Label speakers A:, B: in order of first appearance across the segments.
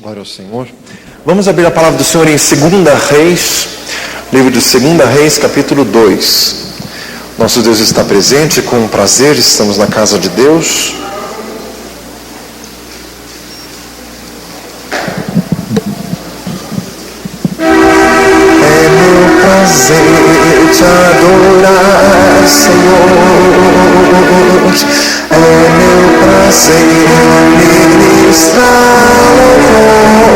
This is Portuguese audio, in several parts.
A: Glória ao Senhor. Vamos abrir a palavra do Senhor em 2 Reis, livro de 2 Reis, capítulo 2. Nosso Deus está presente, com prazer, estamos na casa de Deus. É meu prazer te adorar, Senhor. É meu prazer ministrar louvor.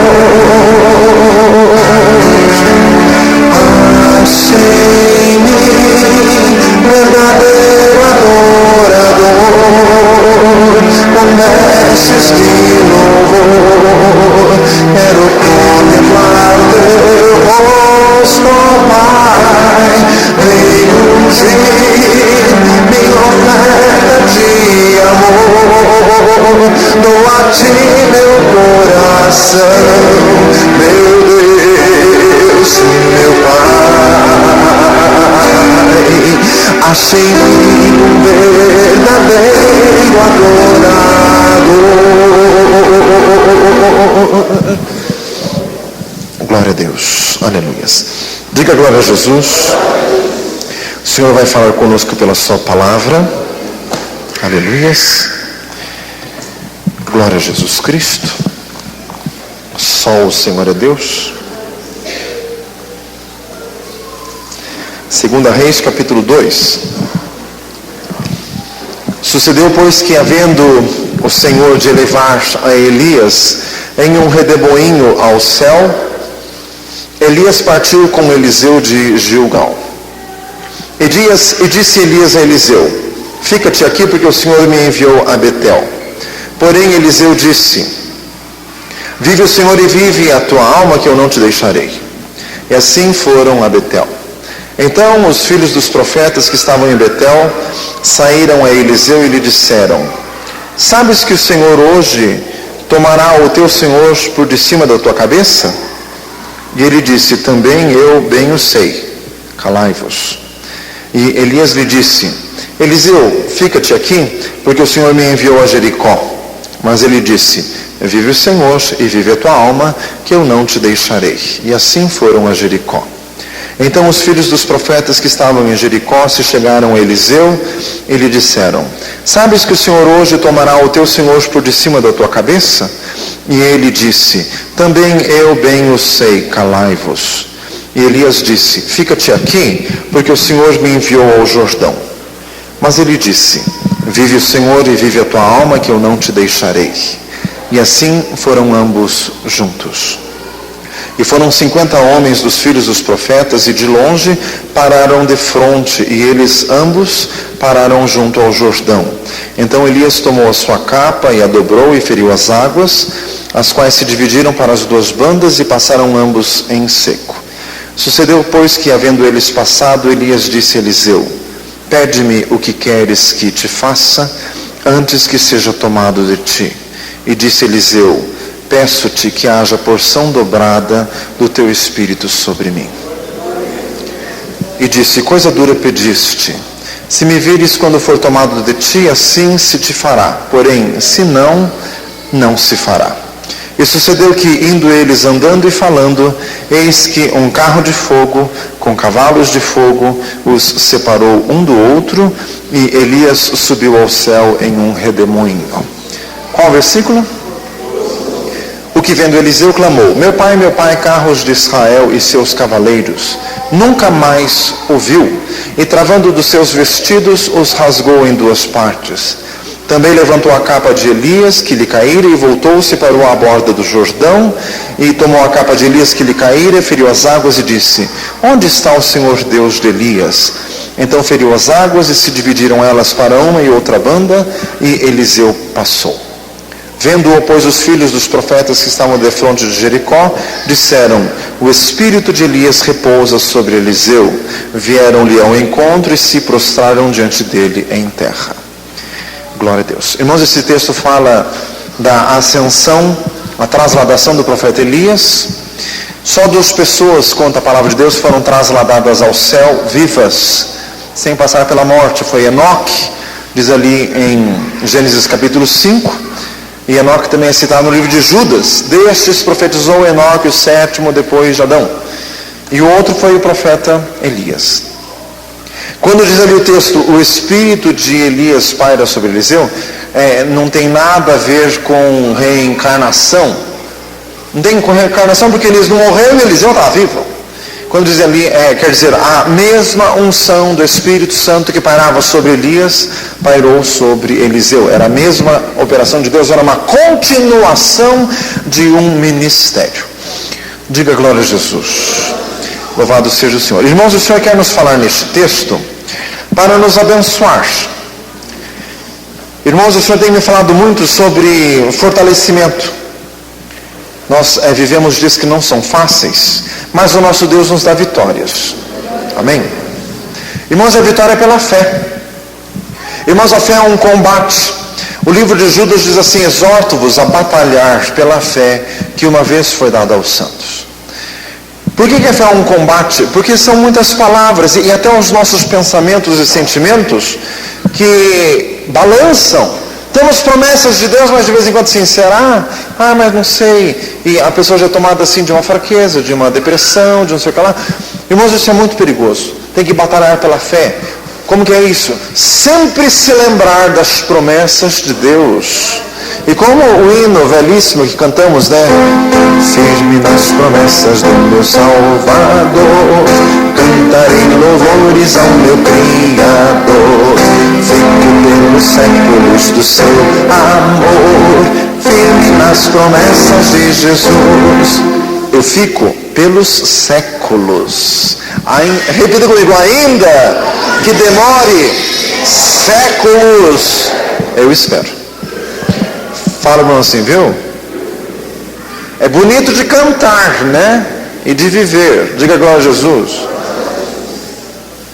A: Achei-me verdadeiro adorador, com vestes de louvor. Quero contemplar teu rosto, Pai. Vem ungir minha oferta de amor. Dou a ti meu coração, meu Deus, meu Pai. Achei-me um verdadeiro adorador. Glória a Deus, aleluias. Diga glória a Jesus. O Senhor vai falar conosco pela sua palavra. Aleluias. Glória a Jesus Cristo. Só o Senhor é Deus. 2 Reis, capítulo 2. Sucedeu, pois, que havendo o Senhor de elevar a Elias em um redemoinho ao céu, Elias partiu com Eliseu de Gilgal. E disse Elias a Eliseu: fica-te aqui, porque o Senhor me enviou a Betel. Porém Eliseu disse: vive o Senhor e vive a tua alma, que eu não te deixarei. E assim foram a Betel. Então os filhos dos profetas que estavam em Betel saíram a Eliseu e lhe disseram: sabes que o Senhor hoje tomará o teu Senhor por de cima da tua cabeça? E ele disse: também eu bem o sei, calai-vos. E Elias lhe disse: Eliseu, fica-te aqui, porque o Senhor me enviou a Jericó. Mas ele disse: vive o Senhor e vive a tua alma, que eu não te deixarei. E assim foram a Jericó. Então os filhos dos profetas que estavam em Jericó se chegaram a Eliseu e lhe disseram: sabes que o Senhor hoje tomará o teu Senhor por de cima da tua cabeça? E ele disse: também eu bem o sei, calai-vos. E Elias disse: fica-te aqui, porque o Senhor me enviou ao Jordão. Mas ele disse: vive o Senhor e vive a tua alma, que eu não te deixarei. E assim foram ambos juntos. E foram 50 homens dos filhos dos profetas, e de longe pararam defronte, e eles ambos pararam junto ao Jordão. Então Elias tomou a sua capa e a dobrou e feriu as águas, as quais se dividiram para as duas bandas e passaram ambos em seco. Sucedeu, pois, que havendo eles passado, Elias disse a Eliseu: pede-me o que queres que te faça, antes que seja tomado de ti. E disse Eliseu: peço-te que haja porção dobrada do teu espírito sobre mim. E disse: coisa dura pediste. Se me vires quando for tomado de ti, assim se te fará. Porém, se não, não se fará. E sucedeu que, indo eles andando e falando, eis que um carro de fogo, com cavalos de fogo, os separou um do outro, e Elias subiu ao céu em um redemoinho. Qual versículo? O que vendo Eliseu clamou: meu pai, carros de Israel e seus cavaleiros. Nunca mais o viu, e travando dos seus vestidos, os rasgou em duas partes. Também levantou a capa de Elias, que lhe caíra, e voltou-se e parou à borda do Jordão, e tomou a capa de Elias que lhe caíra, feriu as águas e disse: onde está o Senhor Deus de Elias? Então feriu as águas, e se dividiram elas para uma e outra banda, e Eliseu passou. Vendo-o, pois, os filhos dos profetas que estavam defronte de Jericó, disseram: o espírito de Elias repousa sobre Eliseu. Vieram-lhe ao encontro e se prostraram diante dele em terra. Glória a Deus. Irmãos, esse texto fala da ascensão, a trasladação do profeta Elias. Só 2 pessoas, conta a palavra de Deus, foram trasladadas ao céu vivas, sem passar pela morte. Foi Enoque, diz ali em Gênesis capítulo 5, E Enoque também é citado no livro de Judas. Destes profetizou Enoque, o sétimo depois de Adão. E o outro foi o profeta Elias. Quando diz ali o texto, o espírito de Elias paira sobre Eliseu, não tem nada a ver com reencarnação. Não tem com reencarnação porque Elias não morreu e Eliseu estava vivo. Quando diz ali, quer dizer, a mesma unção do Espírito Santo que pairava sobre Elias, pairou sobre Eliseu. Era a mesma operação de Deus, era uma continuação de um ministério. Diga glória a Jesus. Louvado seja o Senhor. Irmãos, o Senhor quer nos falar neste texto para nos abençoar. Irmãos, o Senhor tem me falado muito sobre fortalecimento. Nós vivemos dias que não são fáceis, mas o nosso Deus nos dá vitórias. Amém? Irmãos, a vitória é pela fé. Irmãos, a fé é um combate. O livro de Judas diz assim: exorto-vos a batalhar pela fé que uma vez foi dada aos santos. Por que a fé é um combate? Porque são muitas palavras e até os nossos pensamentos e sentimentos que balançam. Temos promessas de Deus, mas de vez em quando assim, será? Mas não sei. E a pessoa já é tomada assim de uma fraqueza, de uma depressão, de não sei o que lá. Irmãos, isso é muito perigoso. Tem que batalhar pela fé. Como que é isso? Sempre se lembrar das promessas de Deus. E como o hino velhíssimo que cantamos, né? Firme nas promessas do meu Salvador, cantarei louvores ao meu Criador, feito pelos séculos do seu amor, firme nas promessas de Jesus. Eu fico pelos séculos. Repita comigo, ainda que demore séculos, eu espero. Fala, irmão, assim, viu? É bonito de cantar, né? E de viver. Diga glória a Jesus.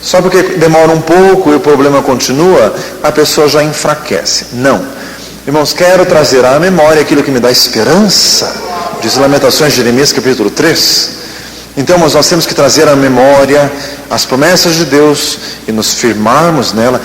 A: Só porque demora um pouco e o problema continua, a pessoa já enfraquece. Não. Irmãos, quero trazer à memória aquilo que me dá esperança. Diz Lamentações de Jeremias, capítulo 3. Então, irmãos, nós temos que trazer à memória as promessas de Deus e nos firmarmos nela.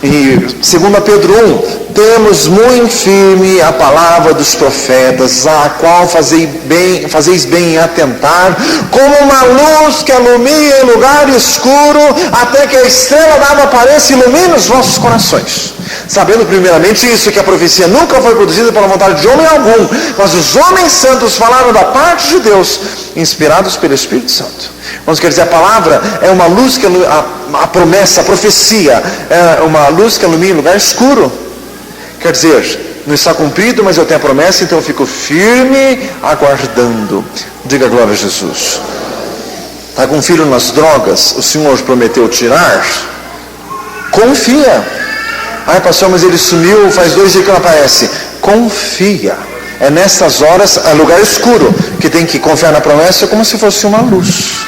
A: E 2 Pedro 1, temos muito firme a palavra dos profetas, a qual fazeis bem em atentar, como uma luz que alumia em lugar escuro, até que a estrela d'alva apareça e ilumine os vossos corações. Sabendo primeiramente isso, que a profecia nunca foi produzida pela vontade de homem algum, mas os homens santos falaram da parte de Deus, inspirados pelo Espírito Santo. Vamos quer dizer, a palavra é uma luz que a promessa, a profecia, é uma luz que ilumina em lugar escuro. Quer dizer, não está cumprido, mas eu tenho a promessa, então eu fico firme, aguardando. Diga glória a Jesus. Está com um filho nas drogas, o Senhor prometeu tirar? Confia. Pastor, mas ele sumiu, faz 2 dias que não aparece. Confia. É nessas horas, é lugar escuro, que tem que confiar na promessa como se fosse uma luz.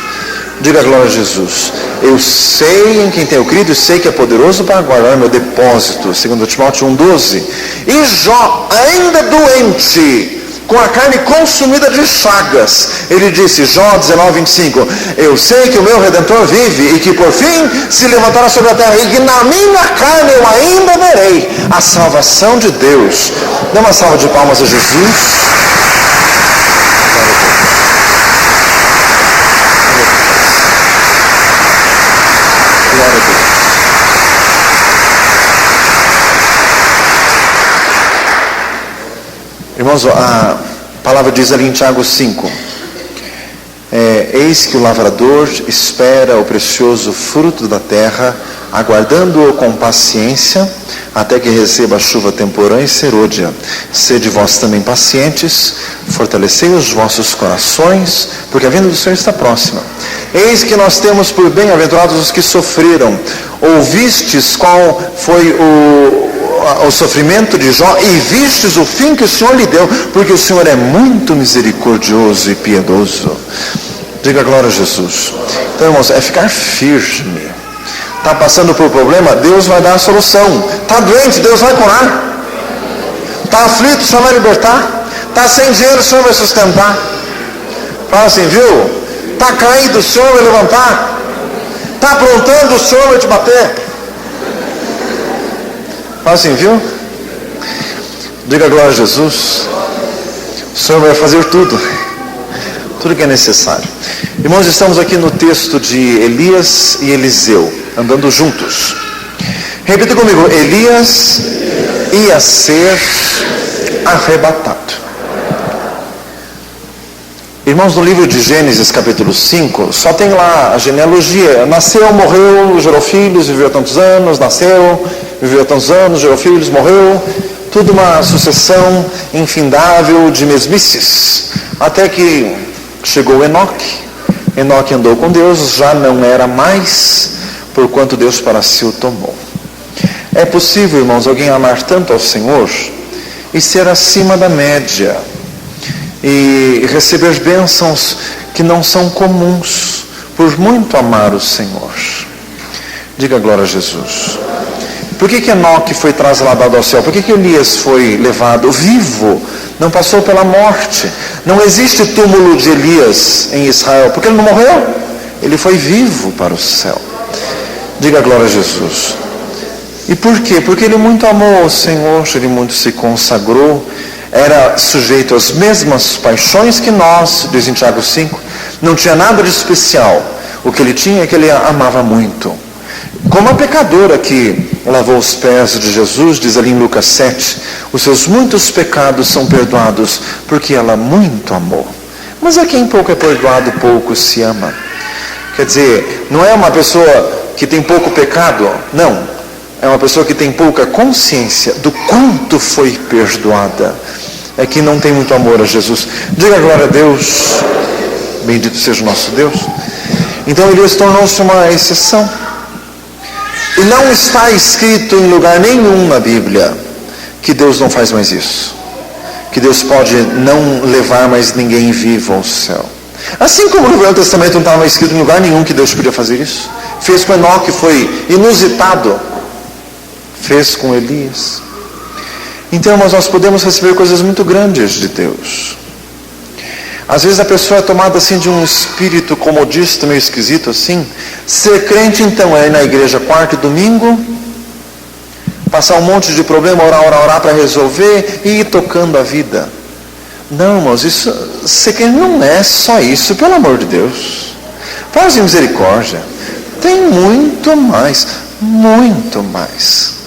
A: Diga glória a Jesus. Eu sei em quem tenho crido e sei que é poderoso para guardar meu depósito. 2 Timóteo 1,12. E Jó, ainda doente, com a carne consumida de chagas, ele disse, Jó 19:25, eu sei que o meu Redentor vive e que por fim se levantará sobre a terra e que na minha carne eu ainda verei a salvação de Deus. Dê uma salva de palmas a Jesus. Irmãos, a palavra diz ali em Tiago 5, eis que o lavrador espera o precioso fruto da terra, aguardando-o com paciência, até que receba a chuva temporã e serôdia. Sede vós também pacientes, fortalecei os vossos corações, porque a vinda do Senhor está próxima. Eis que nós temos por bem-aventurados os que sofreram. Ouvistes qual foi o sofrimento de Jó e vistes o fim que o Senhor lhe deu, porque o Senhor é muito misericordioso e piedoso. Diga glória a Jesus. Então, irmãos, é ficar firme. Está passando por problema, Deus vai dar a solução. Está doente, Deus vai curar. Está aflito, o Senhor vai libertar. Está sem dinheiro, o Senhor vai sustentar. Fala assim, viu? Está caído, o Senhor vai levantar. Está aprontando, o Senhor vai te bater. Fala assim, viu? Diga glória a Jesus. O Senhor vai fazer tudo que é necessário. Irmãos, estamos aqui no texto de Elias e Eliseu, andando juntos. Repita comigo: Elias ia ser arrebatado. Irmãos, no livro de Gênesis capítulo 5, só tem lá a genealogia. Nasceu, morreu, gerou filhos, viveu tantos anos, nasceu, viveu tantos anos, gerou filhos, morreu. Tudo uma sucessão infindável de mesmices. Até que chegou Enoque. Enoque andou com Deus, já não era mais, porquanto Deus para si o tomou. É possível, irmãos, alguém amar tanto ao Senhor e ser acima da média e receber bênçãos que não são comuns, por muito amar o Senhor. Diga glória a Jesus. Por que Enoque foi trasladado ao céu? Por que Elias foi levado vivo? Não passou pela morte. Não existe túmulo de Elias em Israel, porque ele não morreu. Ele foi vivo para o céu. Diga glória a Jesus. E por quê? Porque ele muito amou o Senhor, ele muito se consagrou, era sujeito às mesmas paixões que nós, diz em Tiago 5, não tinha nada de especial. O que ele tinha é que ele amava muito. Como a pecadora que lavou os pés de Jesus, diz ali em Lucas 7, os seus muitos pecados são perdoados, porque ela muito amou. Mas a quem pouco é perdoado, pouco se ama. Quer dizer, não é uma pessoa que tem pouco pecado, não. É uma pessoa que tem pouca consciência do quanto foi perdoada. É que não tem muito amor a Jesus. Diga glória a Deus. Bendito seja o nosso Deus. Então Elias tornou-se uma exceção. E não está escrito em lugar nenhum na Bíblia que Deus não faz mais isso. Que Deus pode não levar mais ninguém vivo ao céu. Assim como no Velho Testamento não estava escrito em lugar nenhum que Deus podia fazer isso. Fez com Enoque, foi inusitado. Fez com Elias. Então, irmãos, nós podemos receber coisas muito grandes de Deus. Às vezes a pessoa é tomada assim de um espírito comodista, meio esquisito assim. Ser crente então é ir na igreja quarta e domingo, passar um monte de problema, orar para resolver e ir tocando a vida. Não, irmãos, isso, ser crente não é só isso, pelo amor de Deus. Faz misericórdia. Tem muito mais, muito mais.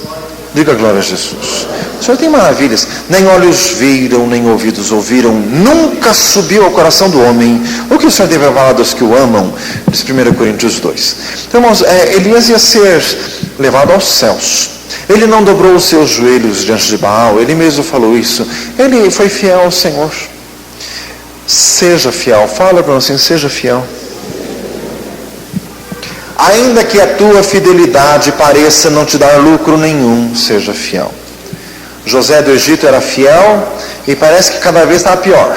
A: Diga glória a Jesus. O Senhor tem maravilhas. Nem olhos viram, nem ouvidos ouviram. Nunca subiu ao coração do homem o que o Senhor teve falado aos que o amam. Diz 1 Coríntios 2. Então, irmãos, Elias ia ser levado aos céus. Ele não dobrou os seus joelhos diante de Baal. Ele mesmo falou isso. Ele foi fiel ao Senhor. Seja fiel. Fala para nós assim, seja fiel. Ainda que a tua fidelidade pareça não te dar lucro nenhum, seja fiel. José do Egito era fiel e parece que cada vez estava pior.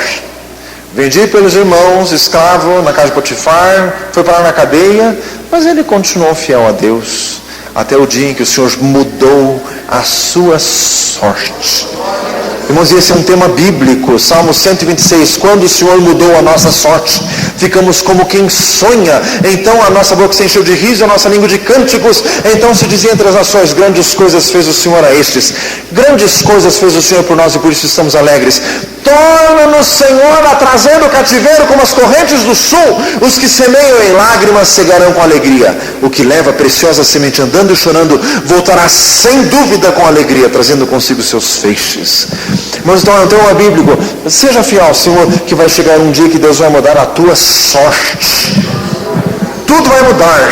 A: Vendido pelos irmãos, escravo na casa de Potifar, foi parar na cadeia, mas ele continuou fiel a Deus, até o dia em que o Senhor mudou a sua sorte. Irmãos, esse é um tema bíblico, Salmo 126, quando o Senhor mudou a nossa sorte, ficamos como quem sonha, então a nossa boca se encheu de riso, a nossa língua de cânticos, então se dizia entre as nações, grandes coisas fez o Senhor a estes, grandes coisas fez o Senhor por nós e por isso estamos alegres. Torna-nos, Senhor, a trazer do cativeiro como as correntes do sul, os que semeiam em lágrimas cegarão com alegria, o que leva a preciosa semente andando e chorando, voltará sem dúvida com alegria, trazendo consigo seus feixes. Mas então é um tema bíblico, seja fiel, Senhor, que vai chegar um dia que Deus vai mudar a tua sorte. Tudo vai mudar.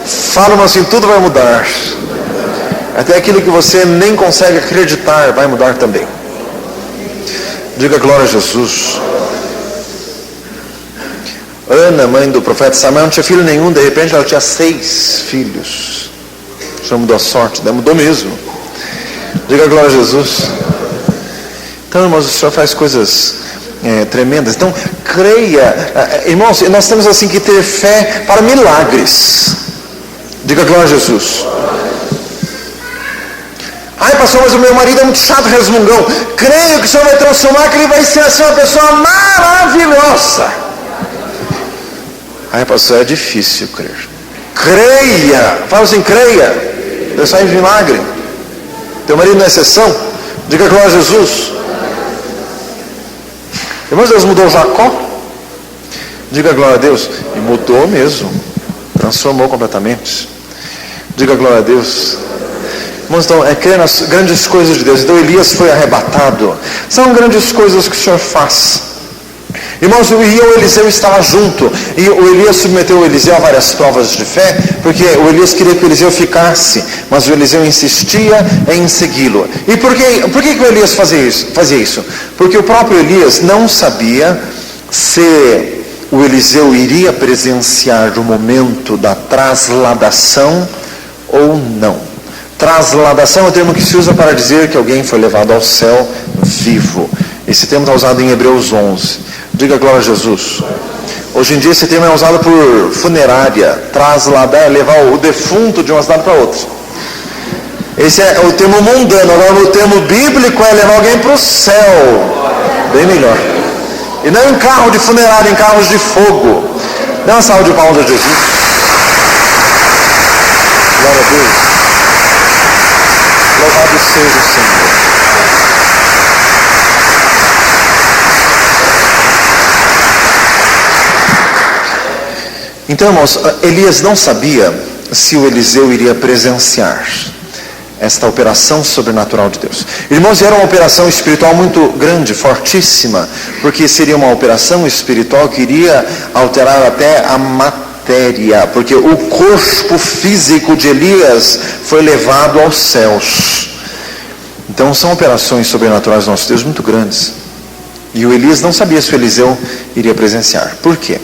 A: Fala-me assim, tudo vai mudar. Até aquilo que você nem consegue acreditar vai mudar também. Diga glória a Jesus. Ana, mãe do profeta Samuel, não tinha filho nenhum, de repente ela tinha 6 filhos. O Senhor mudou a sorte, mudou mesmo. Diga glória a Jesus. Então, irmãos, o Senhor faz coisas tremendas. Então, creia. Irmãos, nós temos assim que ter fé para milagres. Diga glória a Jesus. Ai, pastor, mas o meu marido é muito chato, resmungão. Creio que o Senhor vai transformar, que ele vai ser assim uma pessoa maravilhosa. Ai, pastor, é difícil crer. Creia. Fala assim, creia. Deus faz milagre. Teu marido não é exceção? Diga glória a Jesus. Irmãos, Deus mudou Jacó? Diga glória a Deus. E mudou mesmo. Transformou completamente. Diga glória a Deus. Irmãos, então, crer nas grandes coisas de Deus. Então Elias foi arrebatado. São grandes coisas que o Senhor faz. Irmãos, e o Eliseu estava junto. E o Elias submeteu o Eliseu a várias provas de fé, porque o Elias queria que o Eliseu ficasse, mas o Eliseu insistia em segui-lo. E por que o Elias fazia isso? Porque o próprio Elias não sabia se o Eliseu iria presenciar o momento da trasladação ou não. Trasladação é o termo que se usa para dizer que alguém foi levado ao céu vivo. Esse termo está usado em Hebreus 11. Diga glória a Jesus. Hoje em dia esse termo é usado por funerária. Trasladar é levar o defunto de uma cidade para outra. Esse é o termo mundano. Agora o termo bíblico é levar alguém para o céu. Bem melhor. E não em carro de funerária, em carros de fogo. Dá uma salva de palmas a Jesus. Glória a Deus. Louvado seja o Senhor. Então, irmãos, Elias não sabia se o Eliseu iria presenciar esta operação sobrenatural de Deus. Irmãos, era uma operação espiritual muito grande, fortíssima, porque seria uma operação espiritual que iria alterar até a matéria, porque o corpo físico de Elias foi levado aos céus. Então, são operações sobrenaturais do nosso Deus muito grandes. E o Elias não sabia se o Eliseu iria presenciar. Por quê?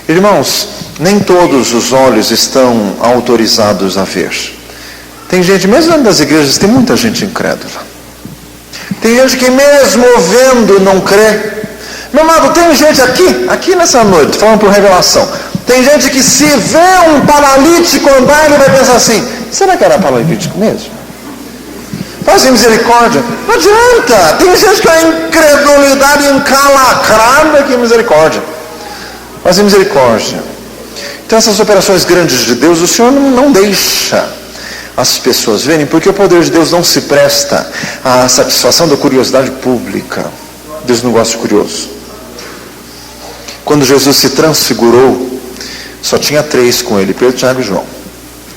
A: Irmãos, nem todos os olhos estão autorizados a ver. Tem gente, mesmo dentro das igrejas, tem muita gente incrédula. Tem gente que mesmo vendo não crê. Meu amado, tem gente aqui nessa noite, falando por revelação, tem gente que se vê um paralítico andar, ele vai pensar assim, será que era paralítico mesmo? Faz misericórdia. Não adianta. Tem gente que a incredulidade encalacrada, que misericórdia. Faz misericórdia. Então essas operações grandes de Deus, o Senhor não deixa as pessoas verem, porque o poder de Deus não se presta à satisfação da curiosidade pública. Deus não gosta de curioso. Quando Jesus se transfigurou, só tinha 3 com ele, Pedro, Tiago e João.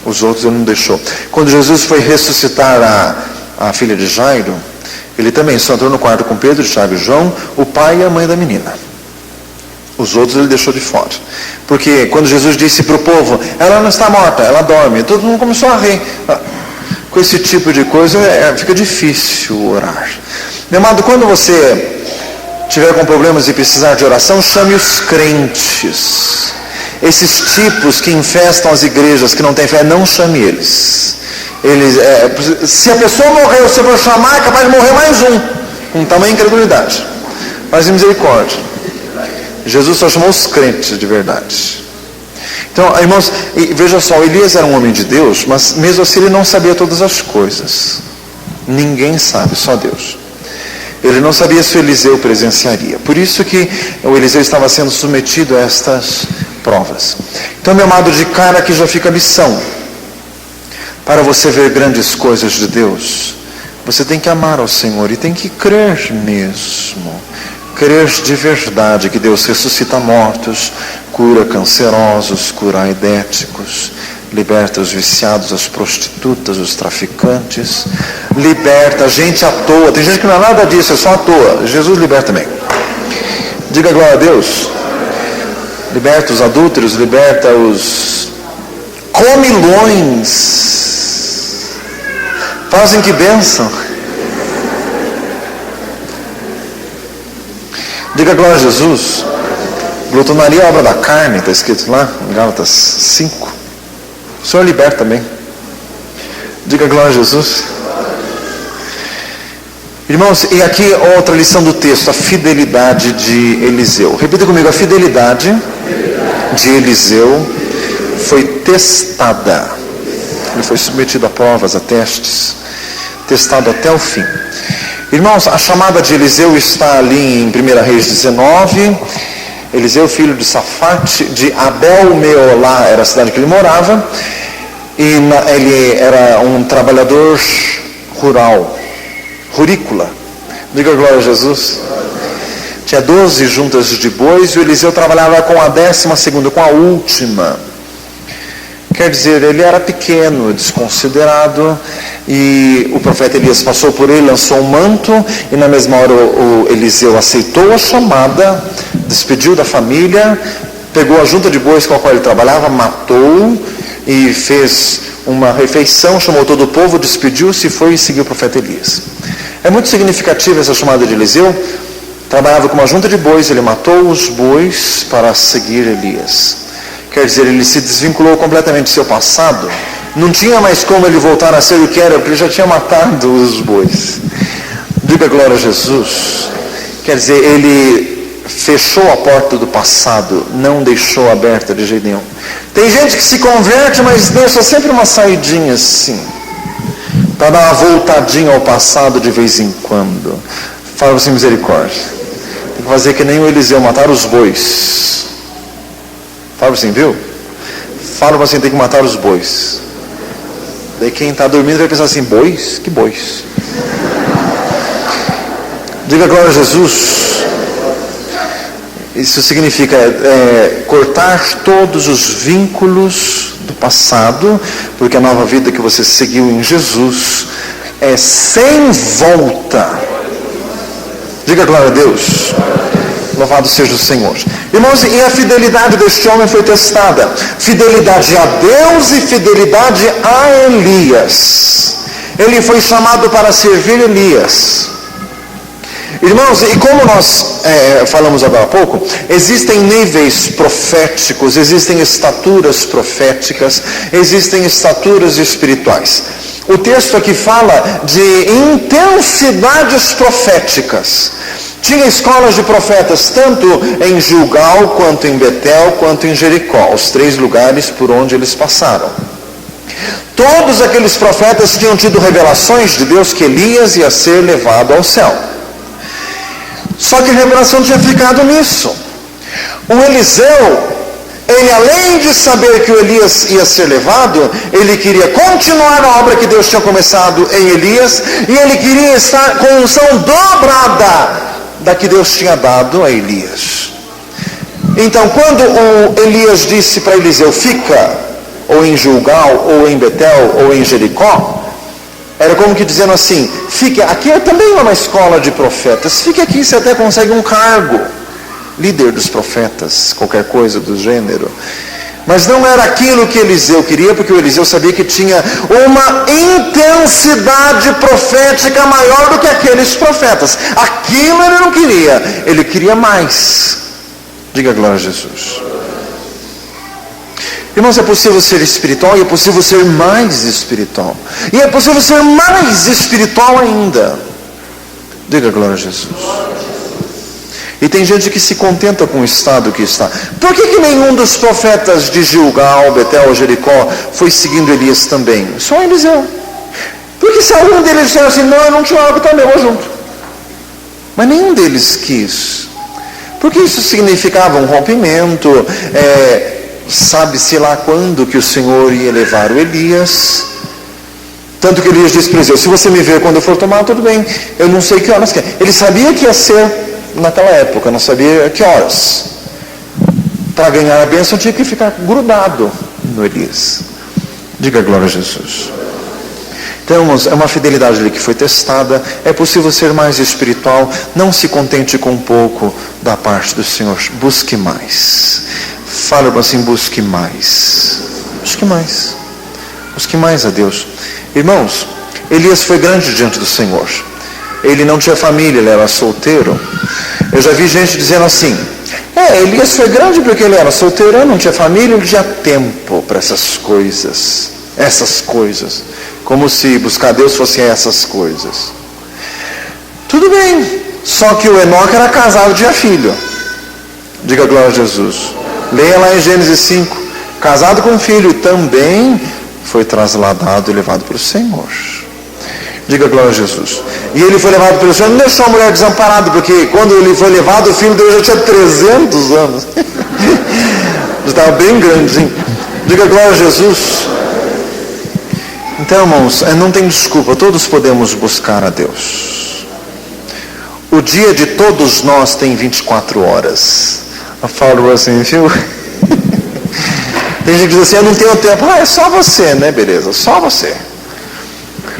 A: Os outros ele não deixou. Quando Jesus foi ressuscitar a filha de Jairo, ele também só entrou no quarto com Pedro, Tiago e João, o pai e a mãe da menina. Os outros ele deixou de fora. Porque quando Jesus disse para o povo, ela não está morta, ela dorme, todo mundo começou a rir. Com esse tipo de coisa fica difícil orar. Meu amado, quando você tiver com problemas e precisar de oração, chame os crentes. Esses tipos que infestam as igrejas, que não têm fé, não chame eles. Se a pessoa morreu, se for chamar, é capaz de morrer mais um, com tamanha incredulidade. Mas misericórdia. Jesus só chamou os crentes de verdade. Então, irmãos, veja só, Elias era um homem de Deus, mas mesmo assim ele não sabia todas as coisas. Ninguém sabe, só Deus. Ele não sabia se o Eliseu presenciaria. Por isso que o Eliseu estava sendo submetido a estas provas. Então, meu amado, de cara que já fica a lição. Para você ver grandes coisas de Deus, você tem que amar ao Senhor e tem que crer mesmo. Crer de verdade que Deus ressuscita mortos, cura cancerosos, cura aidéticos, liberta os viciados, as prostitutas, os traficantes, liberta gente à toa. Tem gente que não é nada disso, é só à toa. Jesus liberta também. Diga glória a Deus. Liberta os adúlteros, liberta os comilões. Fazem que bênção. Diga glória a Jesus. Glutonaria é obra da carne, está escrito lá em Gálatas 5. O Senhor liberta também. Diga glória a Jesus. Irmãos, e aqui outra lição do texto, a fidelidade de Eliseu. Repita comigo, a fidelidade de Eliseu foi testada. Ele foi submetido a provas, a testes, testado até o fim. Irmãos, a chamada de Eliseu está ali em 1 Reis 19. Eliseu, filho de Safate, de Abel-Meolá, era a cidade que ele morava. E ele era um trabalhador rural. rurícula. Diga glória a Jesus. Tinha 12 juntas de bois e o Eliseu trabalhava com a 12ª, com a última. Quer dizer, ele era pequeno, desconsiderado, e o profeta Elias passou por ele, lançou um manto, e na mesma hora o Eliseu aceitou a chamada, despediu da família, pegou a junta de bois com a qual ele trabalhava, matou e fez uma refeição, chamou todo o povo, despediu-se e foi seguir o profeta Elias. É muito significativa essa chamada de Eliseu. Trabalhava com uma junta de bois, ele matou os bois para seguir Elias. Quer dizer, ele se desvinculou completamente do seu passado. Não tinha mais como ele voltar a ser o que era, porque ele já tinha matado os bois. Diga glória a Jesus. Quer dizer, ele fechou a porta do passado, não deixou aberta de jeito nenhum. Tem gente que se converte, mas deixa sempre uma saidinha assim, para dar uma voltadinha ao passado de vez em quando. Fala assim, misericórdia. Tem que fazer que nem o Eliseu, matar os bois. Fala assim, viu? Fala assim, tem que matar os bois. Daí quem está dormindo vai pensar assim, bois? Que bois? Diga glória a Jesus. Isso significa cortar todos os vínculos do passado, porque a nova vida que você seguiu em Jesus é sem volta. Diga glória a Deus. Louvado seja o Senhor. Irmãos, e a fidelidade deste homem foi testada. Fidelidade a Deus e fidelidade a Elias. Ele foi chamado para servir Elias. Irmãos, e como nós falamos agora há pouco, existem níveis proféticos, existem estaturas proféticas, existem estaturas espirituais. O texto aqui fala de intensidades proféticas. Tinha escolas de profetas tanto em Gilgal, quanto em Betel, quanto em Jericó, os 3 lugares por onde eles passaram. Todos aqueles profetas tinham tido revelações de Deus que Elias ia ser levado ao céu. Só que a revelação tinha ficado nisso. O Eliseu, ele além de saber que o Elias ia ser levado, ele queria continuar a obra que Deus tinha começado em Elias, e ele queria estar com unção dobrada da que Deus tinha dado a Elias. Então, quando o Elias disse para Eliseu, fica, ou em Gilgal, ou em Betel, ou em Jericó, era como que dizendo assim, fique, aqui é também uma escola de profetas, fique aqui, você até consegue um cargo, líder dos profetas, qualquer coisa do gênero. Mas não era aquilo que Eliseu queria, porque o Eliseu sabia que tinha uma intensidade profética maior do que aqueles profetas. Aquilo ele não queria, ele queria mais. Diga glória a Jesus. Irmãos, é possível ser espiritual e é possível ser mais espiritual. E é possível ser mais espiritual ainda. Diga glória a Jesus. E tem gente que se contenta com o estado que está. Por que nenhum dos profetas de Gilgal, Betel ou Jericó foi seguindo Elias também? Só Eliseu. Porque se algum deles disser assim, não, eu não te amo também, eu vou junto. Mas nenhum deles quis. Porque isso significava um rompimento, sabe-se lá quando que o Senhor ia levar o Elias. Tanto que Elias disse para Eliseu, se você me ver quando eu for tomar, tudo bem. Eu não sei que horas que é. Ele sabia que ia ser naquela época, não sabia que horas. Para ganhar a bênção tinha que ficar grudado no Elias. Diga glória a Jesus. Então, irmãos, é uma fidelidade ali que foi testada. É possível ser mais espiritual. Não se contente com pouco da parte do Senhor. Busque mais. Fala assim, busque mais. Busque mais. Busque mais a Deus. Irmãos, Elias foi grande diante do Senhor. Ele não tinha família, ele era solteiro. Eu já vi gente dizendo assim, Elias foi grande porque ele era solteiro, não tinha família, ele tinha tempo para essas coisas. Essas coisas. Como se buscar Deus fosse essas coisas. Tudo bem, só que o Enoque era casado e tinha filho. Diga glória a Jesus. Leia lá em Gênesis 5. Casado com filho, também foi trasladado e levado para o Senhor. Diga glória a Jesus. E ele foi levado pelo Senhor, não deixou a mulher desamparada, porque quando ele foi levado, o filho dele já tinha 300 anos. Já estava bem grande, hein? Diga glória a Jesus. Então, irmãos, não tem desculpa, todos podemos buscar a Deus. O dia de todos nós tem 24 horas. Eu falo assim, viu? Tem gente que diz assim, eu não tenho tempo. É só você, né? Beleza, só você.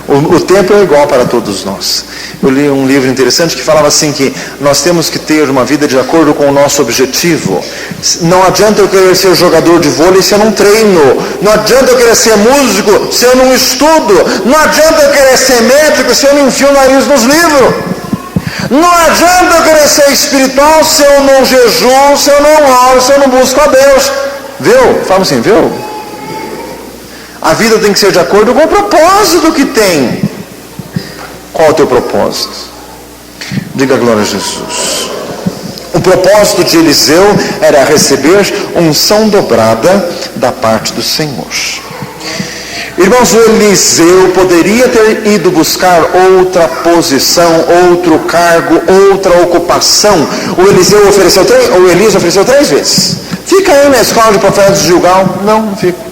A: O tempo é igual para todos nós. Eu li um livro interessante que falava assim que nós temos que ter uma vida de acordo com o nosso objetivo. Não adianta eu querer ser jogador de vôlei se eu não treino. Não adianta eu querer ser músico se eu não estudo. Não adianta eu querer ser médico se eu não enfio o nariz nos livros. Não adianta eu querer ser espiritual se eu não jejuo, se eu não oro, se eu não busco a Deus. Viu? Fala assim, viu? A vida tem que ser de acordo com o propósito que tem. Qual é o teu propósito? Diga glória a Jesus. O propósito de Eliseu era receber unção dobrada da parte do Senhor. Irmãos, o Eliseu poderia ter ido buscar outra posição, outro cargo, outra ocupação. O Elias ofereceu 3 vezes. Fica aí na escola de profetas de Gilgal? Não fico.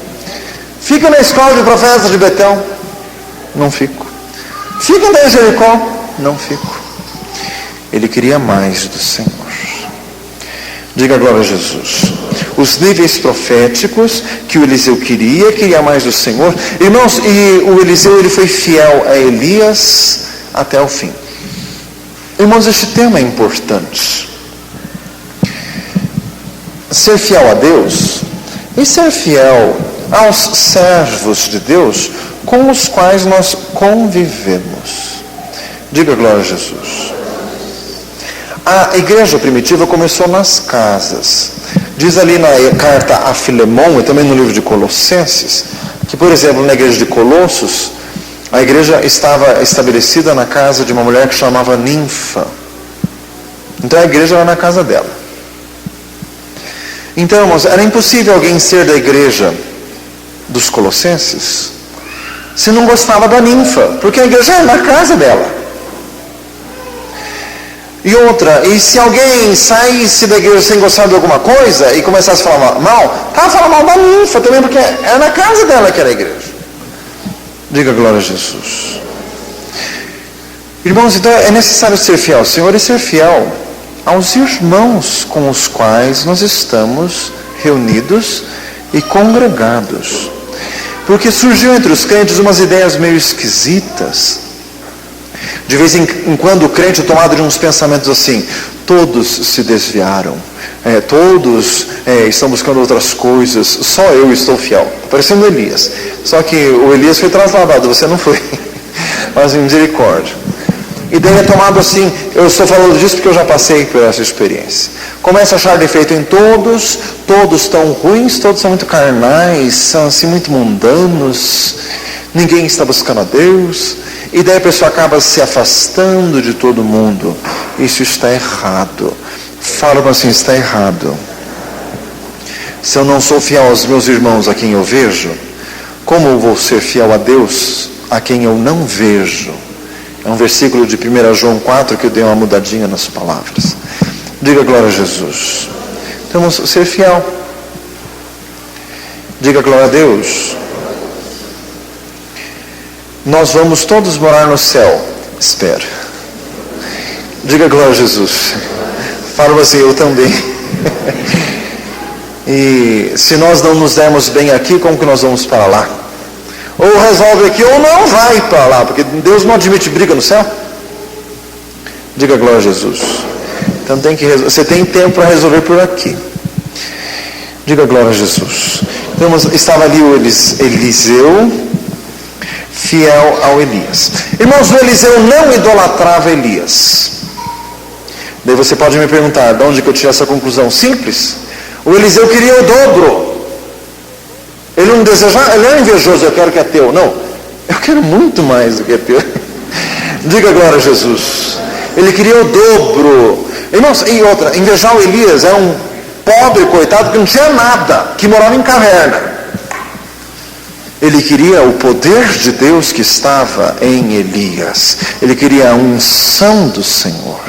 A: Fica na escola de profetas de Betel? Não fico. Fica em Jericó? Não fico. Ele queria mais do Senhor. Diga glória a Jesus. Os níveis proféticos que o Eliseu queria mais do Senhor. Irmãos, e o Eliseu ele foi fiel a Elias até o fim. Irmãos, este tema é importante. Ser fiel a Deus e ser fiel aos servos de Deus com os quais nós convivemos. Diga glória a Jesus. A igreja primitiva começou nas casas. Diz ali na carta a Filemão e também no livro de Colossenses, que por exemplo na igreja de Colossos, a igreja estava estabelecida na casa de uma mulher que chamava Ninfa. Então a igreja era na casa dela. Então, irmãos, era impossível alguém ser da igreja dos Colossenses se não gostava da Ninfa, porque a igreja era na casa dela. E outra, e se alguém saísse da igreja sem gostar de alguma coisa e começasse a falar mal, estava falando mal da Ninfa também, porque era na casa dela que era a igreja. Diga glória a Jesus. Irmãos, então é necessário ser fiel ao Senhor e ser fiel aos irmãos com os quais nós estamos reunidos e congregados. Porque surgiu entre os crentes umas ideias meio esquisitas. De vez em quando o crente é tomado de uns pensamentos assim: todos se desviaram, todos estão buscando outras coisas, só eu estou fiel. Parecendo Elias. Só que o Elias foi trasladado, você não foi. Mas misericórdia. E daí é tomado assim, eu estou falando disso porque eu já passei por essa experiência. Começa a achar defeito em todos, todos estão ruins, todos são muito carnais, são assim muito mundanos, ninguém está buscando a Deus. E daí a pessoa acaba se afastando de todo mundo. Isso está errado. Fala assim, está errado. Se eu não sou fiel aos meus irmãos a quem eu vejo, como eu vou ser fiel a Deus a quem eu não vejo? É um versículo de 1 João 4 que eu dei uma mudadinha nas palavras. Diga glória a Jesus. Então vamos ser fiel. Diga glória a Deus. Nós vamos todos morar no céu. Espero. Diga glória a Jesus. Fala assim, eu também. E se nós não nos dermos bem aqui, como que nós vamos para lá? Ou resolve aqui ou não vai para lá, porque Deus não admite briga no céu. Diga glória a Jesus. Então você tem tempo para resolver por aqui. Diga glória a Jesus. Então estava ali o Eliseu, fiel ao Elias. Irmãos, o Eliseu não idolatrava Elias. Daí você pode me perguntar, de onde que eu tirei essa conclusão? Simples. O Eliseu queria o dobro. Ele não desejava, ele não é invejoso, eu quero que é teu. Não, eu quero muito mais do que é teu. Diga glória a Jesus. Ele queria o dobro. Irmãos, e outra, invejar o Elias era um pobre coitado que não tinha nada, que morava em caverna. Ele queria o poder de Deus que estava em Elias. Ele queria a unção do Senhor.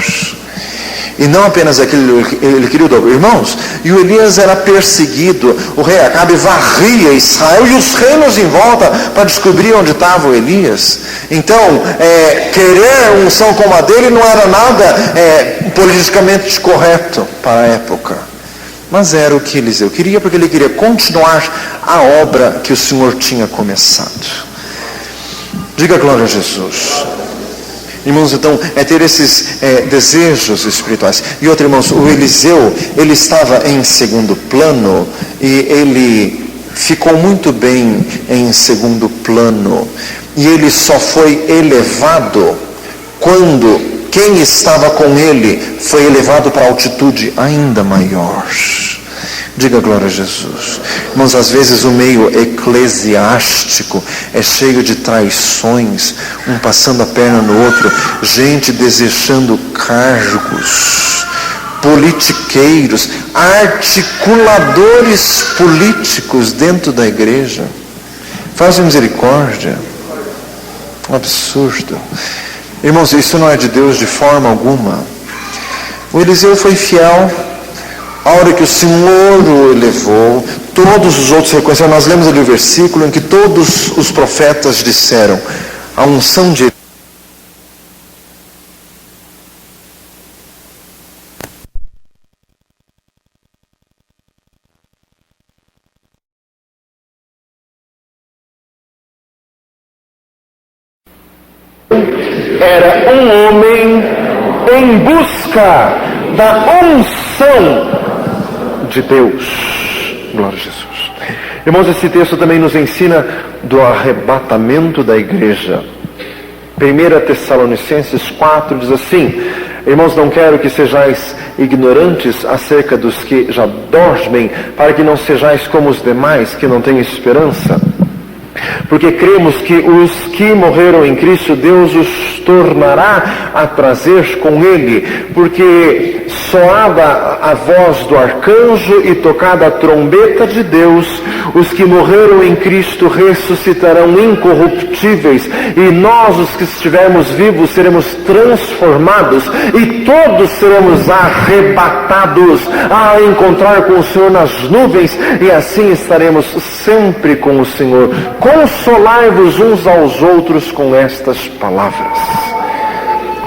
A: E não apenas aquilo, ele queria o dobro. Irmãos, e o Elias era perseguido. O rei Acabe varria Israel e os reinos em volta para descobrir onde estava o Elias. Então, querer unção como a dele não era nada politicamente correto para a época. Mas era o que Eliseu queria, porque ele queria continuar a obra que o Senhor tinha começado. Diga glória a Jesus. Irmãos, então, ter esses desejos espirituais. E outro, irmãos, o Eliseu, ele estava em segundo plano, e ele ficou muito bem em segundo plano. E ele só foi elevado quando quem estava com ele foi elevado para altitude ainda maior. Diga glória a Jesus. Irmãos, às vezes o meio eclesiástico é cheio de traições, um passando a perna no outro, gente desejando cargos, politiqueiros, articuladores políticos dentro da igreja. Faz misericórdia. Um absurdo. Irmãos, isso não é de Deus de forma alguma. O Eliseu foi fiel. A hora que o Senhor o elevou, todos os outros reconheceram. Nós lemos ali o versículo em que todos os profetas disseram: a unção de era um homem em busca da unção de Deus. Glória a Jesus. Irmãos, esse texto também nos ensina do arrebatamento da igreja. 1 Tessalonicenses 4 diz assim: irmãos, não quero que sejais ignorantes acerca dos que já dormem, para que não sejais como os demais que não têm esperança. Porque cremos que os que morreram em Cristo, Deus os tornará a trazer com Ele, porque soada a voz do arcanjo e tocada a trombeta de Deus, os que morreram em Cristo ressuscitarão incorruptíveis, e nós, os que estivermos vivos, seremos transformados, e todos seremos arrebatados a encontrar com o Senhor nas nuvens, e assim estaremos sempre com o Senhor. Consolai-vos uns aos outros com estas palavras.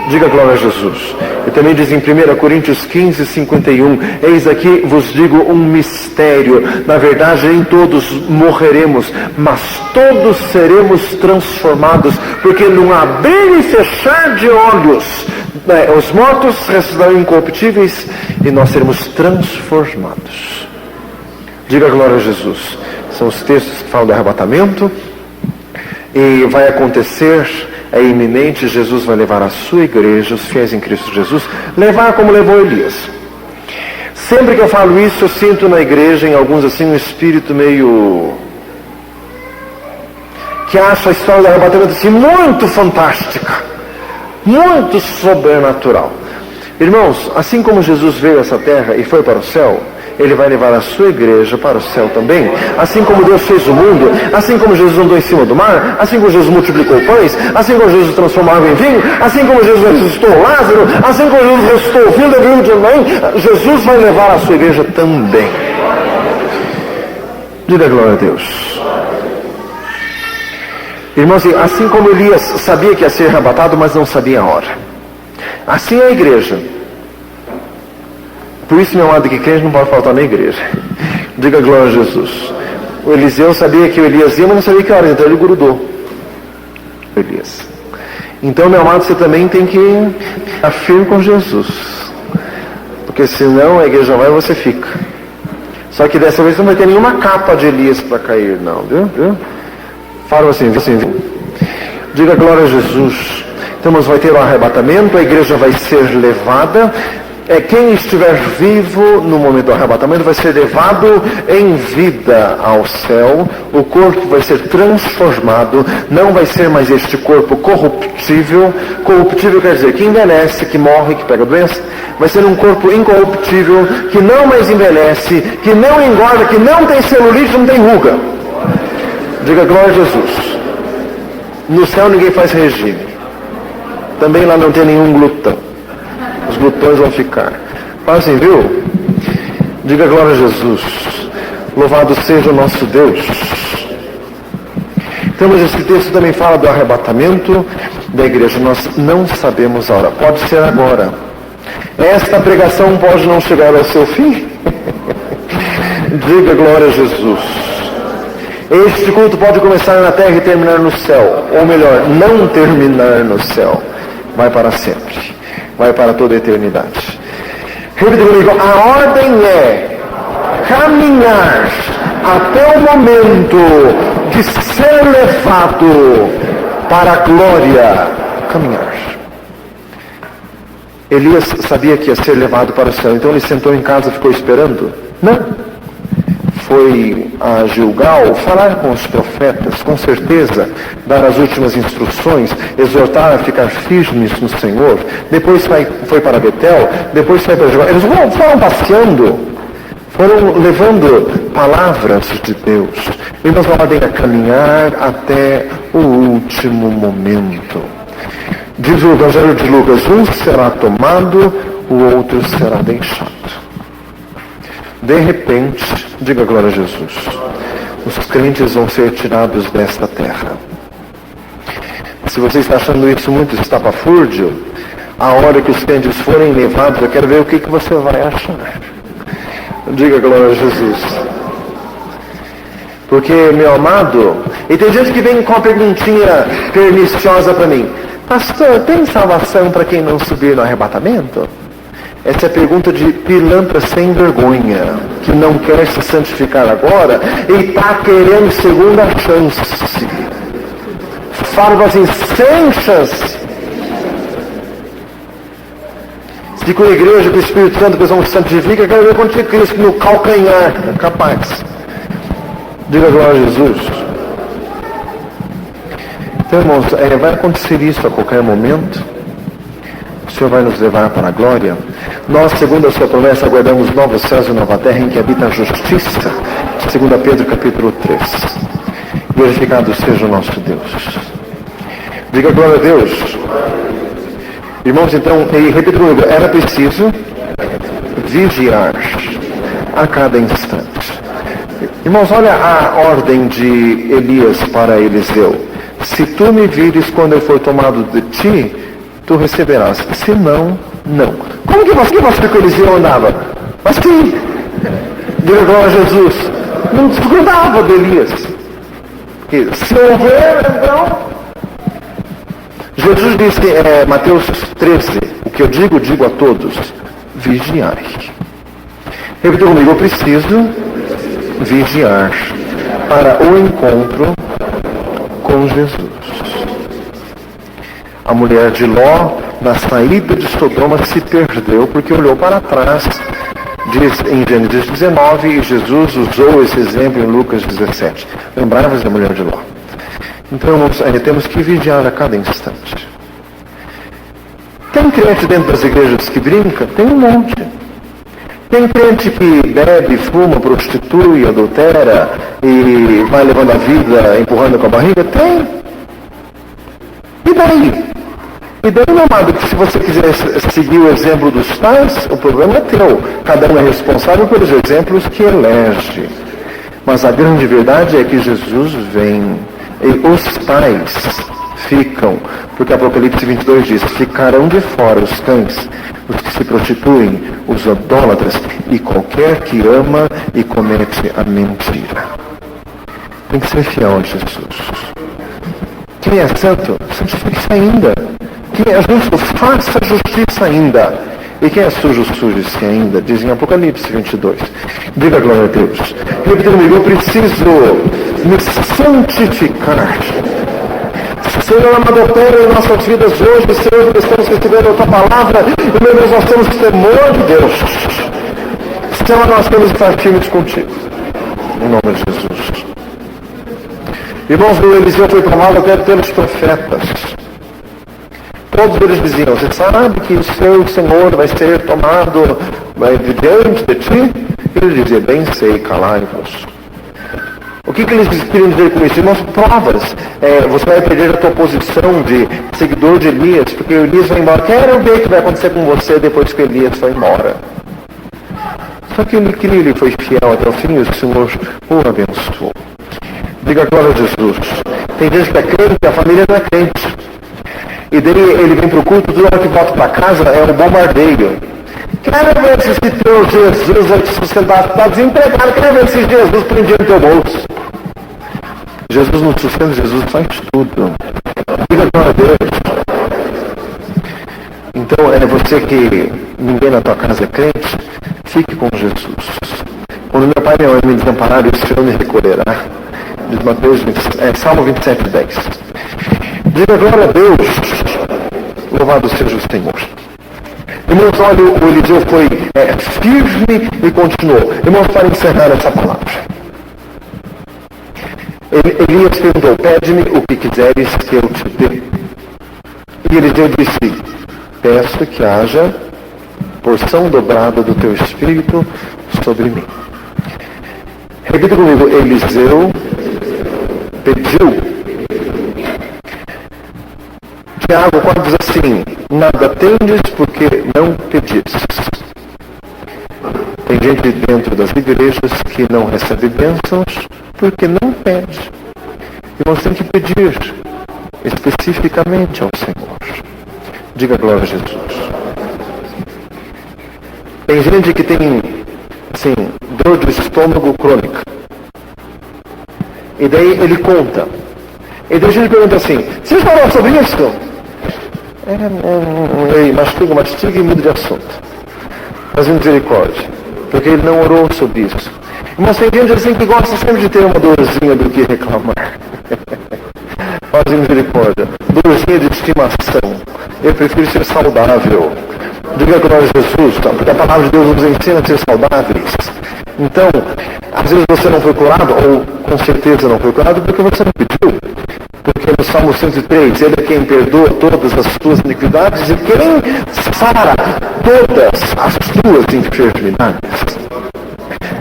A: Diga glória a Jesus. E também diz em 1 Coríntios 15, 51, eis aqui vos digo um mistério, na verdade nem todos morreremos, mas todos seremos transformados, porque num abrir e fechar de olhos, os mortos ressuscitarão incorruptíveis e nós seremos transformados. Diga glória a Jesus. São os textos que falam do arrebatamento, e vai acontecer, é iminente. Jesus vai levar a sua igreja, os fiéis em Cristo Jesus, levar como levou Elias. Sempre que eu falo isso, eu sinto na igreja, em alguns assim, um espírito meio que acha a história do arrebatamento assim muito fantástica, muito sobrenatural. Irmãos, assim como Jesus veio a essa terra e foi para o céu, Ele vai levar a sua igreja para o céu também. Assim como Deus fez o mundo, assim como Jesus andou em cima do mar, assim como Jesus multiplicou pães, assim como Jesus transformou água em vinho, assim como Jesus ressuscitou Lázaro, assim como Jesus ressuscitou o filho da viúva de Naim, Jesus vai levar a sua igreja também. Diga glória a Deus. Irmãos, assim como Elias sabia que ia ser arrebatado, mas não sabia a hora, assim é a igreja. Por isso, meu amado, que crente não pode faltar na igreja. Diga glória a Jesus. O Eliseu sabia que o Elias ia, mas não sabia que hora, então ele grudou Elias. Então, meu amado, você também tem que estar firme com Jesus, porque senão a igreja vai e você fica. Só que dessa vez não vai ter nenhuma capa de Elias para cair, não, viu? Fala assim. Diga glória a Jesus. Então, vai ter o arrebatamento, a igreja vai ser levada. Quem estiver vivo no momento do arrebatamento vai ser levado em vida ao céu. O corpo vai ser transformado. Não vai ser mais este corpo corruptível. Corruptível quer dizer que envelhece, que morre, que pega doença. Vai ser um corpo incorruptível, que não mais envelhece, que não engorda, que não tem celulite, não tem ruga. Diga glória a Jesus. No céu ninguém faz regime. Também lá não tem nenhum glutão. Os glutões vão ficar. Fazem, viu? Diga glória a Jesus. Louvado seja o nosso Deus. Então, mas esse texto também fala do arrebatamento da igreja. Nós não sabemos a hora. Pode ser agora. Esta pregação pode não chegar ao seu fim. Diga glória a Jesus. Este culto pode começar na terra e terminar no céu. Ou melhor, não terminar no céu. Vai para sempre. Vai para toda a eternidade. Repita comigo. A ordem é caminhar até o momento de ser levado para a glória. Caminhar. Elias sabia que ia ser levado para o céu, então ele sentou em casa e ficou esperando? Não. Foi a Gilgal falar com os profetas, com certeza, dar as últimas instruções, exortar a ficar firmes no Senhor. Depois foi para Betel, depois foi para Gilgal. Eles foram passeando, foram levando palavras de Deus. E nós ordem a caminhar até o último momento. Diz o Evangelho de Lucas, um será tomado, o outro será deixado. De repente, diga glória a Jesus, os crentes vão ser tirados desta terra. Se você está achando isso muito estapafúrdio, a hora que os crentes forem levados, eu quero ver o que você vai achar. Diga glória a Jesus. Porque, meu amado, e tem gente que vem com uma perguntinha perniciosa para mim. Pastor, tem salvação para quem não subir no arrebatamento? Essa é a pergunta de pilantra sem vergonha, que não quer se santificar agora e está querendo segunda chance. Fala assim, sem chance. Se diz com a igreja, com o Espírito Santo, que não se santifica, quero ver quando Cristo no calcanhar. É capaz. Diga glória a Jesus. Então, irmãos, vai acontecer isso a qualquer momento. O Senhor vai nos levar para a glória. Nós, segundo a sua promessa, aguardamos novos céus e nova terra em que habita a justiça. 2 Pedro capítulo 3. Glorificado seja o nosso Deus. Diga glória a Deus. Irmãos, então, e repita comigo, era preciso vigiar a cada instante. Irmãos, olha a ordem de Elias para Eliseu. Se tu me vires quando eu for tomado de ti, tu receberás. Se não, não. Como que você que Eliseu andava? Assim. Diga glória a Jesus. Não desgrudava de Elias. Se houver, então. Jesus disse, Mateus 13, o que eu digo a todos, vigiai. Repita comigo, eu preciso vigiar para o encontro com Jesus. A mulher de Ló, na saída de Sodoma, se perdeu porque olhou para trás, diz em Gênesis 19, e Jesus usou esse exemplo em Lucas 17. Lembravas da mulher de Ló? Então, temos que vigiar a cada instante. Tem crente dentro das igrejas que brinca? Tem um monte. Tem crente que bebe, fuma, prostitui, adultera e vai levando a vida empurrando com a barriga? Tem. E daí? E daí, meu amado, que se você quiser seguir o exemplo dos tais, o problema é teu. Cada um é responsável pelos exemplos que elege. Mas a grande verdade é que Jesus vem. E os tais ficam, porque Apocalipse 22 diz, ficarão de fora os cães, os que se prostituem, os idólatras e qualquer que ama e comete a mentira. Tem que ser fiel a Jesus. Quem é santo, santifique-se ainda. Quem é justo, faça justiça ainda. E quem é sujo, suje-se ainda. Diz em Apocalipse 22. Diga glória a Deus. Repita comigo, eu preciso me santificar. Senhor, amado, opera em nossas vidas hoje, Senhor, estamos recebendo a Tua palavra, e meu Deus, nós temos temor de Deus. Senhor, nós temos que estar firmes contigo. Em nome de Jesus. Irmãos, o Eliseu foi tomado até pelos profetas. Todos eles diziam, você sabe que o seu Senhor vai ser tomado diante de ti? Ele dizia, bem sei, calai-vos. O que eles queriam dizer com isso? Irmãos, provas. Você vai perder a tua posição de seguidor de Elias, porque Elias vai embora. Quero ver o que vai acontecer com você depois que Elias foi embora. Só que ele criou, ele foi fiel até o fim e o Senhor o abençoou. Diga glória a Jesus. Tem gente que é crente e a família não é crente. E daí ele vem para o culto, toda hora que volta para casa é um bombardeio. Quero ver se teu Jesus vai te sustentar. Está desempregado, quero ver se Jesus põe dinheiro no teu bolso. Jesus não sustenta, Jesus faz tudo. Diga glória a Deus. Então, é você que ninguém na tua casa é crente, fique com Jesus. Quando meu pai e minha mãe me desampararam, o Senhor me recolherá. Diz Mateus, Salmo 27, 10. Diga glória a Deus. Louvado seja o Senhor. Irmãos, olha, o Eliseu foi firme e continuou. Irmãos, para encerrar essa palavra. Elias perguntou, pede-me o que quiseres que eu te dê. E Eliseu disse, peço que haja porção dobrada do teu espírito sobre mim. Repita comigo, Eliseu pediu. Tiago 4 diz assim, nada tendes porque não pedis. Tem gente dentro das igrejas que não recebe bênçãos porque não pede. Irmãos, tem que pedir especificamente ao Senhor. Diga glória a Jesus. Tem gente que tem, assim, dor de estômago crônica. E daí ele conta. E daí a gente pergunta assim, vocês falaram sobre isso? Mastiga e muda de assunto. Mas misericórdia. Porque ele não orou sobre isso. Mas tem gente assim que gosta sempre de ter uma dorzinha do que reclamar. Faz misericórdia. Dorzinha de estimação. Eu prefiro ser saudável. Diga glória a Jesus, porque a palavra de Deus nos ensina a ser saudáveis. Então, às vezes você não foi curado, ou com certeza não foi curado, porque você não pediu. Porque no Salmo 103, ele é quem perdoa todas as tuas iniquidades e quem sara todas as tuas enfermidades.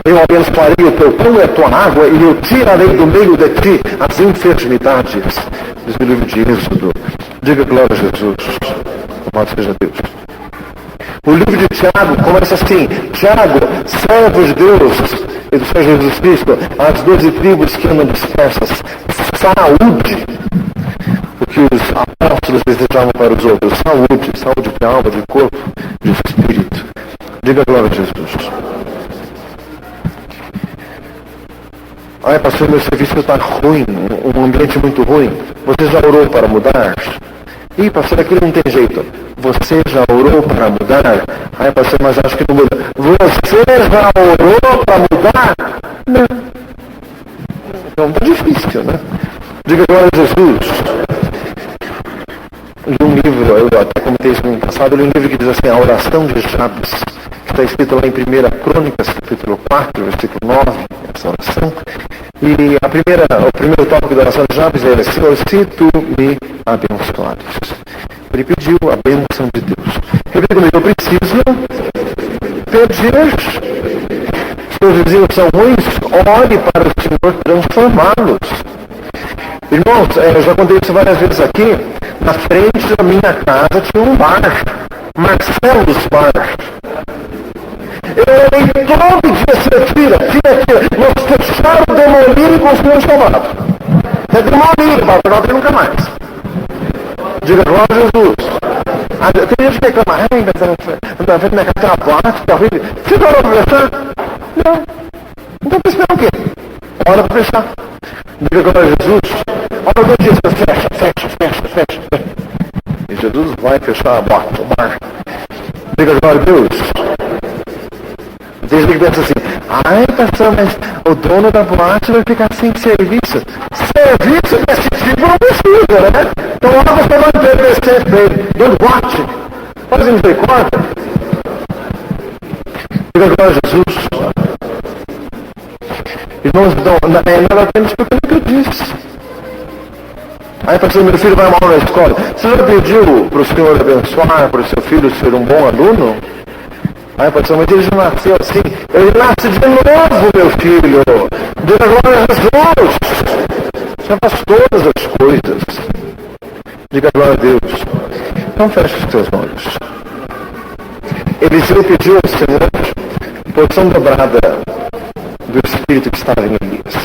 A: Eu abençoarei o teu pão e a tua água, e eu tirarei do meio de ti as enfermidades. Diz o livro de Êxodo. Diga glória a Jesus. Louvado seja Deus. O livro de Tiago começa assim, Tiago, servo de Deus e do Senhor Jesus Cristo, as 12 tribos que andam dispersas, saúde, o que os apóstolos desejavam para os outros, saúde de alma, de corpo, de espírito. Diga glória a Jesus. Ai, pastor, meu serviço está ruim, um ambiente muito ruim. Você já orou para mudar? Ih, pastor, aquilo não tem jeito. Você já orou para mudar? Ai, pastor, mas acho que não muda. Você já orou para mudar? Não. Então está difícil, né? Diga glória a Jesus. Li um livro, eu até comentei isso no ano passado, li um livro que diz assim, a oração de Jabes, que está escrito lá em 1 Crônicas, capítulo 4, versículo 9, essa oração. E o primeiro tópico da oração de Jabes é, Senhor, se tu me abençoares. Ele pediu a bênção de Deus. Repita comigo, eu preciso pedir. Seus vizinhos são ruins, ore para o Senhor transformá-los. Irmãos, eu já contei isso várias vezes aqui. Na frente da minha casa tinha um bar, Marcelos Bar. Eu orei todo dia, tira. Nós fecharam, demoliram e construíram chamado. É demoliram, para pegar nunca mais. Diga glória a Jesus. Tem gente que reclama, mas na frente da minha casa tem uma placa, está horrível. Você não orou para fechar? Não. Então para esperar o quê? Ora para fechar. Diga glória a Jesus. Ora 2 dias, fecha. E Jesus vai fechar a boate, o bar. Diga glória a Deus. Tem gente que pensa assim, ai pastor, mas o dono da boate vai ficar sem serviço. Serviço desse tipo não precisa, né? Então lá você vai obedecer dele. Don't watch. Faz misericórdia. Diga glória a Jesus. Irmãos, nada temos porque eu nunca disse. Aí pastor, meu filho vai mal na escola. Você já pediu para o Senhor abençoar, para o seu filho ser um bom aluno? Aí pastor, mas ele já nasceu assim. Ele nasce de novo, meu filho. Diga glória a Jesus. Você faz todas as coisas. Diga glória a Deus. Então feche os teus olhos. Eliseu pediu ao Senhor porção dobrada do Espírito que estava em Elias.